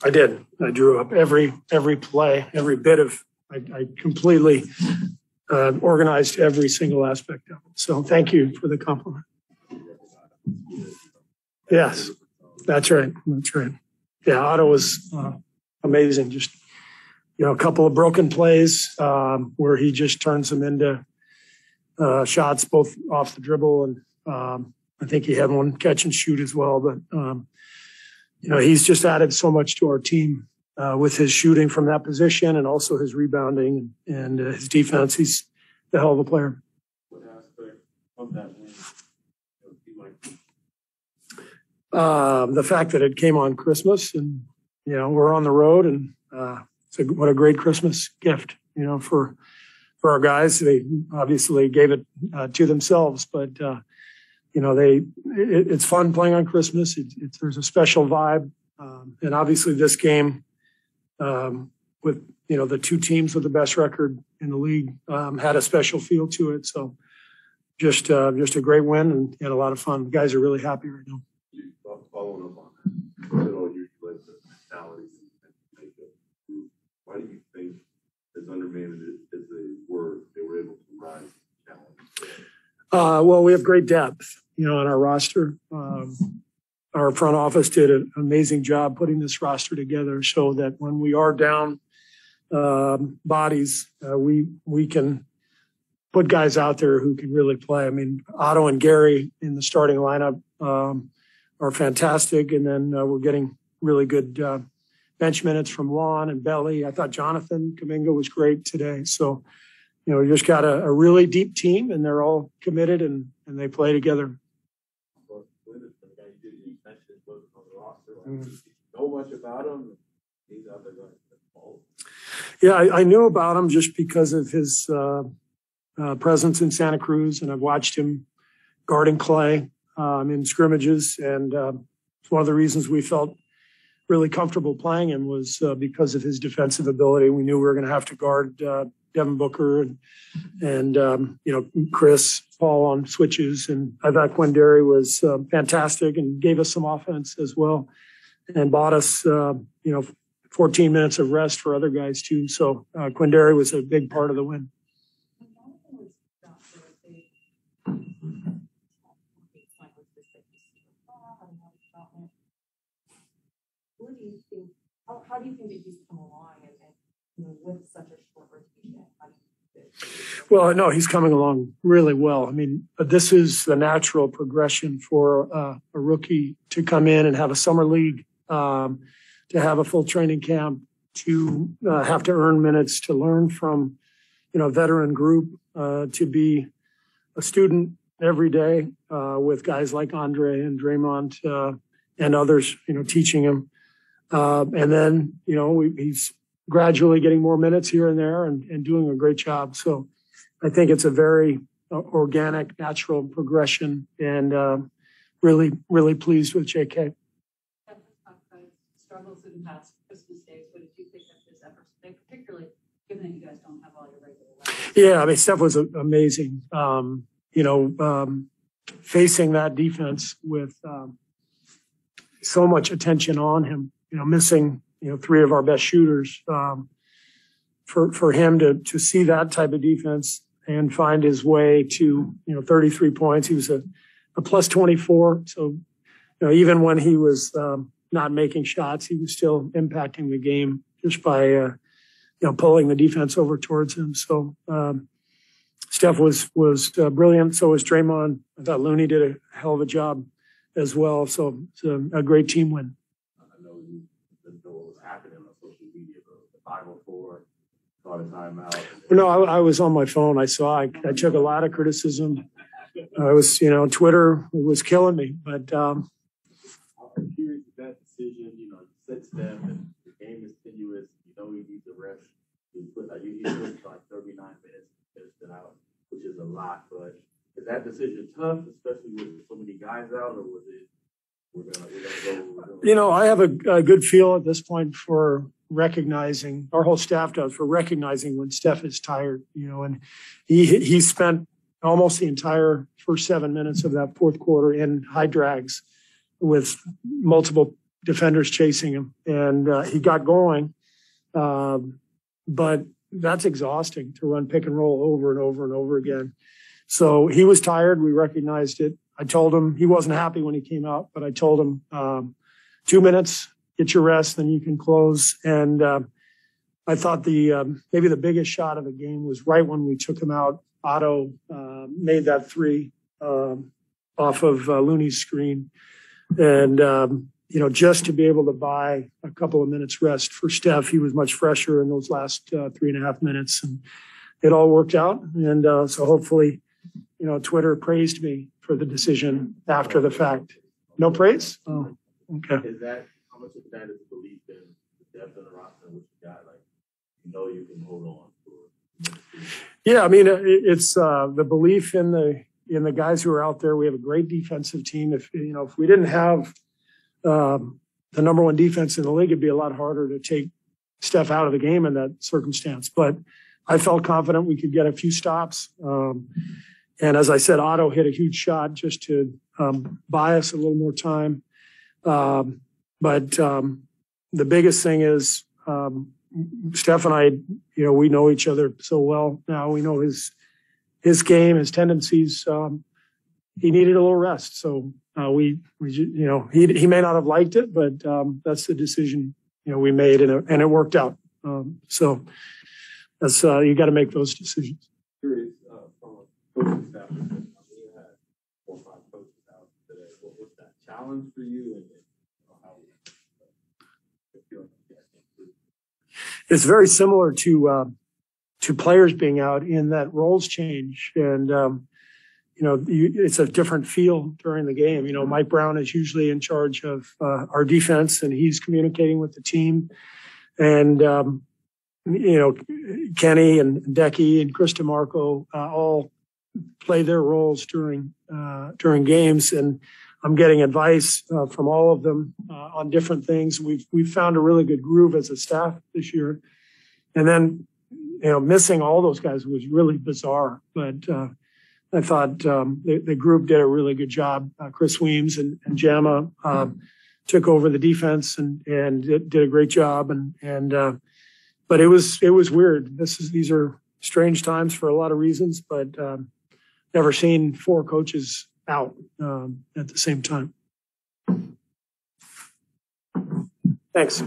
I did. I drew up every play, every bit of. I completely organized every single aspect of it. So thank you for the compliment. Yes, that's right. That's right. Yeah, Otto was amazing. Just a couple of broken plays where he just turns them into shots, both off the dribble and I think he had one catch and shoot as well. But he's just added so much to our team with his shooting from that position and also his rebounding and his defense. He's a hell of a player. What aspect of that win do you like? The fact that it came on Christmas and we're on the road and what a great Christmas gift for our guys. They obviously gave it to themselves, but it's fun playing on Christmas. There's a special vibe, and obviously this game with the two teams with the best record in the league had a special feel to it. So just a great win and had a lot of fun. The guys are really happy right now. Following up on that, you led the mentalities and make a group. Why do you think, as undermanned as they were able to rise to the challenge? Well, we have great depth, on our roster. Our front office did an amazing job putting this roster together so that when we are down bodies, we can put guys out there who can really play. I mean, Otto and Gary in the starting lineup are fantastic, and then we're getting really good bench minutes from Lon and Belly. I thought Jonathan Kuminga was great today. So, you just got a really deep team, and they're all committed and they play together. Know much about him? Yeah, I knew about him just because of his presence in Santa Cruz, and I've watched him guarding Clay in scrimmages, and it's one of the reasons we felt really comfortable playing him was because of his defensive ability. We knew we were going to have to guard Devin Booker and Chris Paul on switches, and I thought Quindary was fantastic and gave us some offense as well, and bought us 14 minutes of rest for other guys too. So Quindary was a big part of the win. How do you think that he's come along and with such a short rotation? Well, no, he's coming along really well. I mean, this is the natural progression for a rookie to come in and have a summer league, to have a full training camp, to have to earn minutes, to learn from, a veteran group, to be a student every day with guys like Andre and Draymond and others, teaching him. And then, he's gradually getting more minutes here and there and doing a great job. So I think it's a very organic, natural progression, and really, really pleased with JK. Struggles in past Christmas days. What did you think of his efforts today, particularly given that you guys don't have all your regular weapons? Yeah, I mean, Steph was amazing. Facing that defense with so much attention on him, missing, three of our best shooters, for him to see that type of defense and find his way to, 33 points. He was a plus 24. So, even when he was not making shots, he was still impacting the game just by, pulling the defense over towards him. So, Steph was brilliant. So was Draymond. I thought Looney did a hell of a job as well. So it's a great team win. I know you didn't know what was happening on social media, the 504, caught a timeout. No, I was on my phone. I I took a lot of criticism. I was, Twitter was killing me. But I'm curious if that decision, sets them and the game is tenuous. He needs a rest. He put like 39 minutes finished out, which is a lot. But is that decision tough, especially with so many guys out, or was it? We're gonna go. I have a good feel at this point for recognizing, our whole staff does, for recognizing when Steph is tired, and he spent almost the entire first 7 minutes of that fourth quarter in high drags with multiple defenders chasing him, and he got going. But that's exhausting to run pick and roll over and over and over again. So he was tired. We recognized it. I told him he wasn't happy when he came out, but I told him 2 minutes, get your rest, then you can close. And I thought maybe the biggest shot of the game was right when we took him out. Otto made that three off of Looney's screen. And, just to be able to buy a couple of minutes rest for Steph, he was much fresher in those last 3.5 minutes. And it all worked out. And so hopefully, Twitter praised me for the decision after the fact. No praise? Oh, okay. Is that, how much of that is belief in the depth of the roster, which you got, like, you can hold on to it? Yeah, I mean, it's the belief in the guys who are out there. We have a great defensive team. If we didn't have the number one defense in the league, it'd be a lot harder to take Steph out of the game in that circumstance. But I felt confident we could get a few stops. And as I said, Otto hit a huge shot just to buy us a little more time. But the biggest thing is Steph and I, we know each other so well now. We know his game, his tendencies. He needed a little rest. So he may not have liked it, but that's the decision, we made, and it worked out. So that's, you got to make those decisions. Curious, from a coaching staff perspective, you had 4 or 5 coaches out today. What was that challenge for you? And how you feel? It's very similar to players being out in that roles change. And, it's a different feel during the game. Mike Brown is usually in charge of our defense, and he's communicating with the team. And, Kenny and Decky and Chris DeMarco all play their roles during games. And I'm getting advice from all of them on different things. We've found a really good groove as a staff this year. And then, missing all those guys was really bizarre. But I thought the group did a really good job. Chris Weems and Jama took over the defense and did a great job. But it was weird. These are strange times for a lot of reasons, but never seen 4 coaches out at the same time. Thanks.